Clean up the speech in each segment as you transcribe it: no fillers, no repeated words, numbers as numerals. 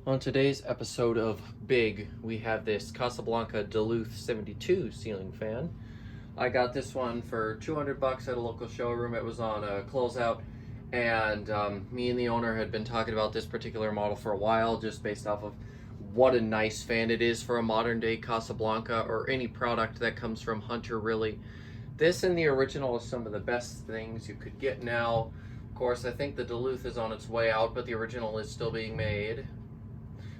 On today's episode of Big, we have this Casablanca Duluth 72 ceiling fan. I got this one for 200 bucks at a local showroom. It was on a closeout, and me and the owner had been talking about this particular model for a while, just based off of what a nice fan it is for a modern day Casablanca or any product that comes from Hunter, really. This and the original is some of the best things you could get now. Of course, I think the Duluth is on its way out, but the original is still being made.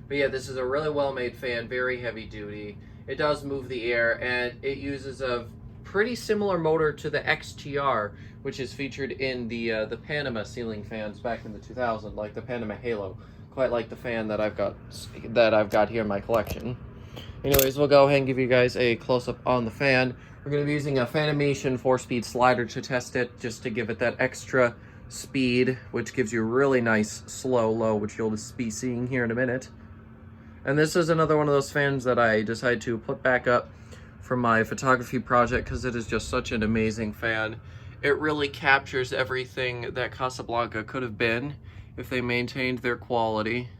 But yeah, this is a really well-made fan, very heavy duty. It does move the air, and it uses a pretty similar motor to the XTR, which is featured in the Panama ceiling fans back in the 2000s, like the Panama Halo. Quite like the fan that I've got here in my collection. Anyways, we'll go ahead and give you guys a close-up on the fan. We're going to be using a Fanimation 4-speed slider to test it, just to give it that extra speed, which gives you a really nice slow low, which you'll just be seeing here in a minute. And this is another one of those fans that I decided to put back up for my photography project because it is just such an amazing fan. It really captures everything that Casablanca could have been if they maintained their quality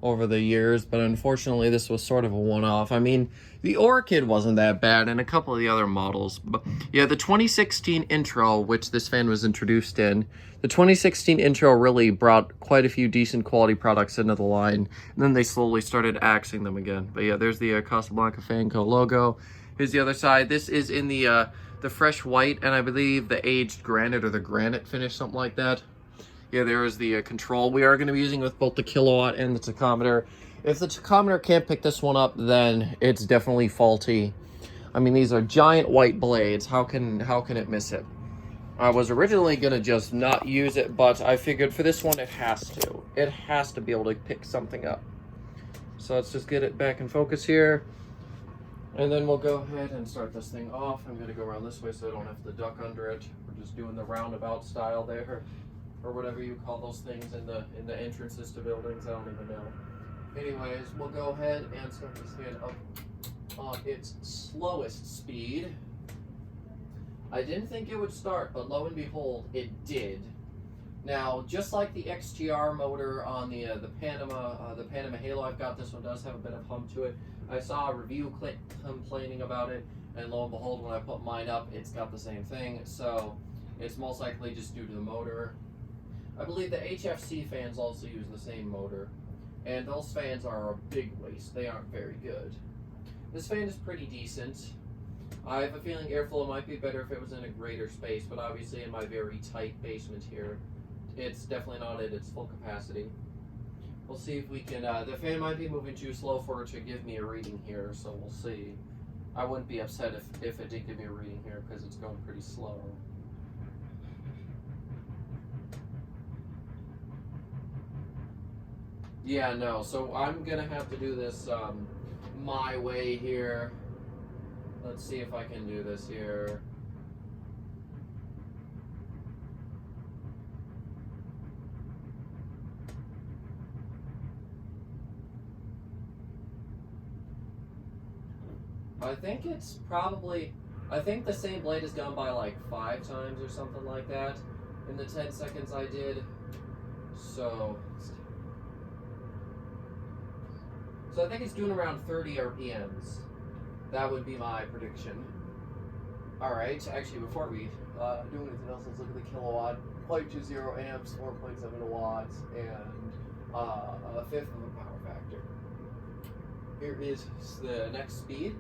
over the years, but unfortunately this was sort of a one-off. I mean, the Orchid wasn't that bad, and a couple of the other models. But yeah, the 2016 intro, which this fan was introduced in, the 2016 intro really brought quite a few decent quality products into the line, and then they slowly started axing them again. But yeah, there's the Casablanca Fan Co. logo. Here's the other side. This is in the fresh white, and I believe the aged granite or the granite finish, something like that. Yeah, there is the control. We are going to be using with both the kilowatt and the tachometer. If the tachometer can't pick this one up, then it's definitely faulty. I mean, these are giant white blades. How can it miss it? I was originally going to just not use it, but I figured for this one it has to. It has to be able to pick something up. So let's just get it back in focus here. And then we'll go ahead and start this thing off. I'm going to go around this way so I don't have to duck under it. We're just doing the roundabout style there, or whatever you call those things in the entrances to buildings. I don't even know. Anyways, we'll go ahead and start this fan up on its slowest speed. I didn't think it would start, but lo and behold, it did. Now, just like the XTR motor on the Panama Halo I've got, this one does have a bit of hum to it. I saw a review complaining about it, and lo and behold, when I put mine up, it's got the same thing. So it's most likely just due to the motor. I believe the HFC fans also use the same motor, and those fans are a big waste. They aren't very good. This fan is pretty decent. I have a feeling airflow might be better if it was in a greater space, but obviously in my very tight basement here, it's definitely not at its full capacity. We'll see if we can, the fan might be moving too slow for it to give me a reading here, so we'll see. I wouldn't be upset if it did give me a reading here, because it's going pretty slow. Yeah, no, so I'm gonna have to do this my way here. Let's see if I can do this here. I think it's probably, I think the same blade has gone by like 5 times or something like that in the 10 seconds I did. So I think it's doing around 30 RPMs. That would be my prediction. Alright, actually before we do anything else, let's look at the kilowatt. 0.20 amps, 4.7 watts, and a fifth of the power factor. Here is the next speed.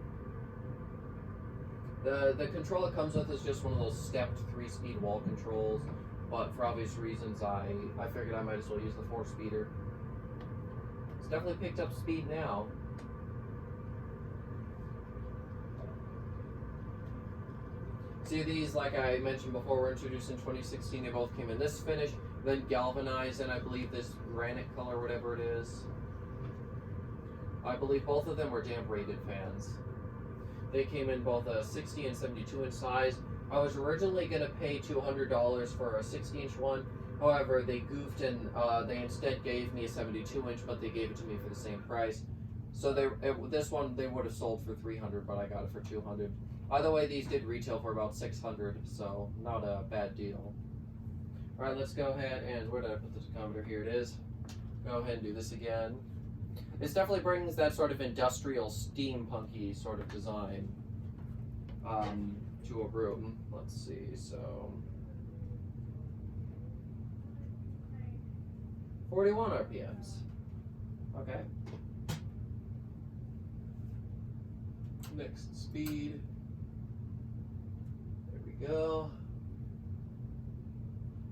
The control it comes with is just one of those stepped 3-speed wall controls, but for obvious reasons I figured I might as well use the 4-speeder. It's definitely picked up speed now. See, these, like I mentioned before, were introduced in 2016. They both came in this finish, then galvanized, and I believe this granite color, whatever it is. I believe both of them were damp rated fans. They came in both a 60 and 72 inch size. I was originally going to pay $200 for a 60-inch one. However, they goofed and they instead gave me a 72-inch, but they gave it to me for the same price. So this one they would have sold for $300, but I got it for $200. Either way, these did retail for about $600, so not a bad deal. All right, let's go ahead and where did I put the tachometer? Here it is. Go ahead and do this again. It definitely brings that sort of industrial steampunky sort of design to a room. Let's see, so 41 RPMs. Okay. Next speed. There we go.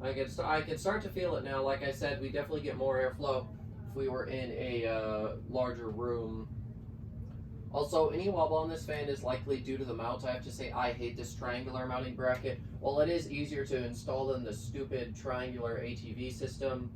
I can start to feel it now. Like I said, we definitely get more airflow if we were in a larger room. Also, any wobble on this fan is likely due to the mount. I have to say, I hate this triangular mounting bracket. While it is easier to install than the stupid triangular ATV system,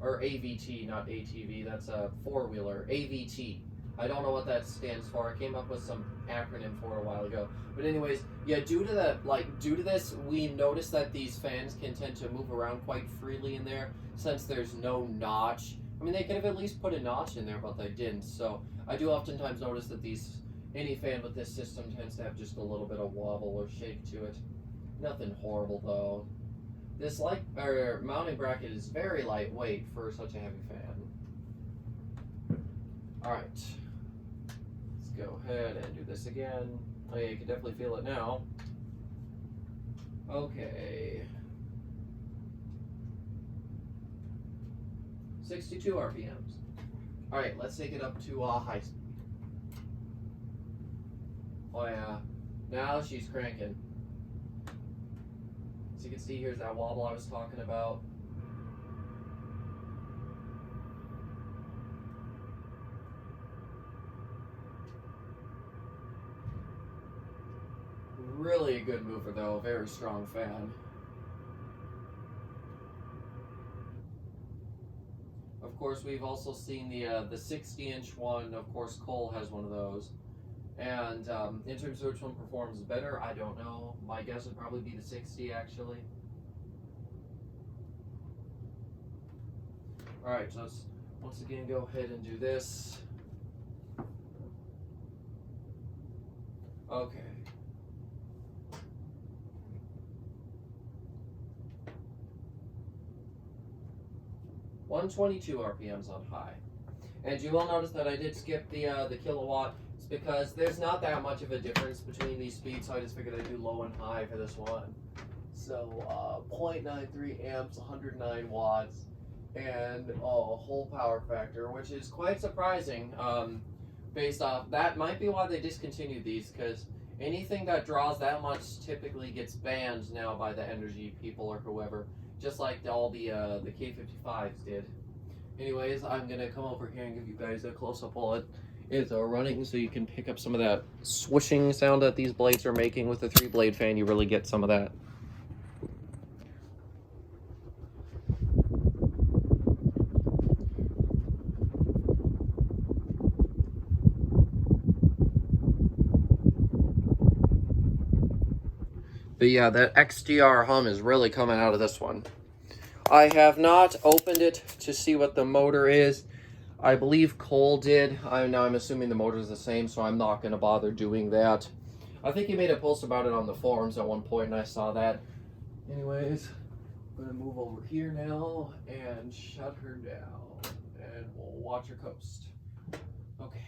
or AVT, not ATV, that's a four-wheeler, AVT. I don't know what that stands for. I came up with some acronym for a while ago. But anyways, yeah, due to this, we noticed that these fans can tend to move around quite freely in there since there's no notch. I mean, they could have at least put a notch in there, but they didn't. So I do oftentimes notice that any fan with this system tends to have just a little bit of wobble or shake to it. Nothing horrible though. This mounting bracket is very lightweight for such a heavy fan. Alright. Let's go ahead and do this again. Oh yeah, you can definitely feel it now. Okay. 62 RPMs. Alright, let's take it up to high speed. Oh yeah. Now she's cranking. So you can see here's that wobble I was talking about. Really a good mover though, very strong fan. Of course, we've also seen the 60-inch one. Of course, Cole has one of those. And in terms of which one performs better, I don't know. My guess would probably be the 60, actually. Alright, so let's once again go ahead and do this. Okay. .122 RPMs on high. And you will notice that I did skip the kilowatt. It's because there's not that much of a difference between these speeds, so I just figured I'd do low and high for this one. So 0.93 amps, 109 watts, and a whole power factor, which is quite surprising based off. That might be why they discontinued these, because anything that draws that much typically gets banned now by the energy people or whoever. Just like all the K55s did. Anyways, I'm gonna come over here and give you guys a close-up while it is running, so you can pick up some of that swishing sound that these blades are making. With the 3-blade fan, you really get some of that. But yeah, that XDR hum is really coming out of this one. I have not opened it to see what the motor is. I believe Cole did. I'm assuming the motor is the same, so I'm not going to bother doing that. I think he made a post about it on the forums at one point, and I saw that. Anyways, I'm going to move over here now and shut her down, and we'll watch her coast. Okay.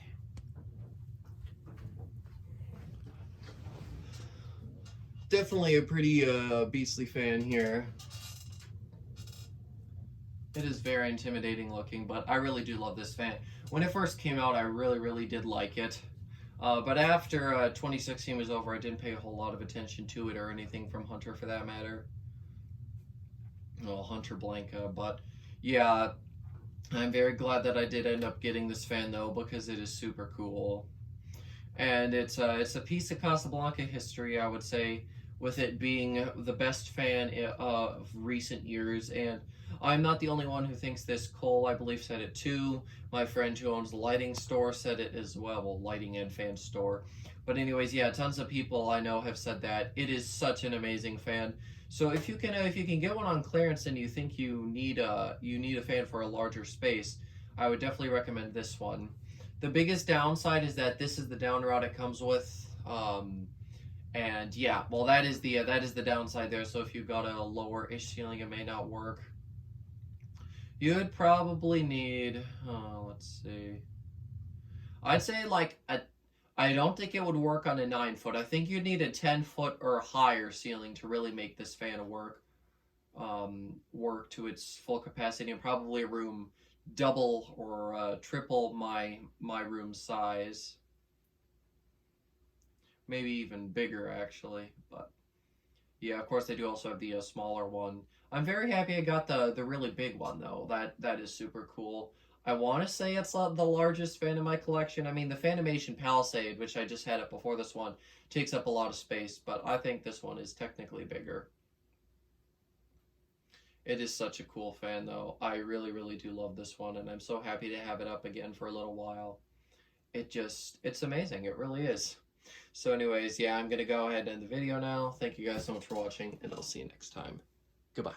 Definitely a pretty beastly fan here. It is very intimidating looking, but I really do love this fan. When it first came out, I really did like it. But after 2016 was over, I didn't pay a whole lot of attention to it or anything from Hunter for that matter. Well, Hunter Blanca, but yeah, I'm very glad that I did end up getting this fan though, because it is super cool. And it's a piece of Casablanca history, I would say, with it being the best fan of recent years. And I'm not the only one who thinks this. Cole, I believe, said it too. My friend who owns the lighting store said it as well. Well, lighting and fan store. But anyways, yeah, tons of people I know have said that. It is such an amazing fan. So if you can get one on clearance and you think you need a fan for a larger space, I would definitely recommend this one. The biggest downside is that this is the down rod it comes with. And yeah, well, that is the downside there. So if you've got a lower-ish ceiling, it may not work. You'd probably need, let's see, I'd say like I don't think it would work on a 9 foot. I think you'd need a 10 foot or higher ceiling to really make this fan work. Work to its full capacity, and probably a room double or triple my room size, maybe even bigger actually. But yeah, of course they do also have the smaller one. I'm very happy I got the really big one though. That is super cool. I want to say it's the largest fan in my collection. I mean, the Fanimation Palisade, which I just had it before this one, takes up a lot of space, but I think this one is technically bigger. It is such a cool fan, though. I really, really do love this one, and I'm so happy to have it up again for a little while. It's amazing. It really is. So, anyways, yeah, I'm going to go ahead and end the video now. Thank you guys so much for watching, and I'll see you next time. Goodbye.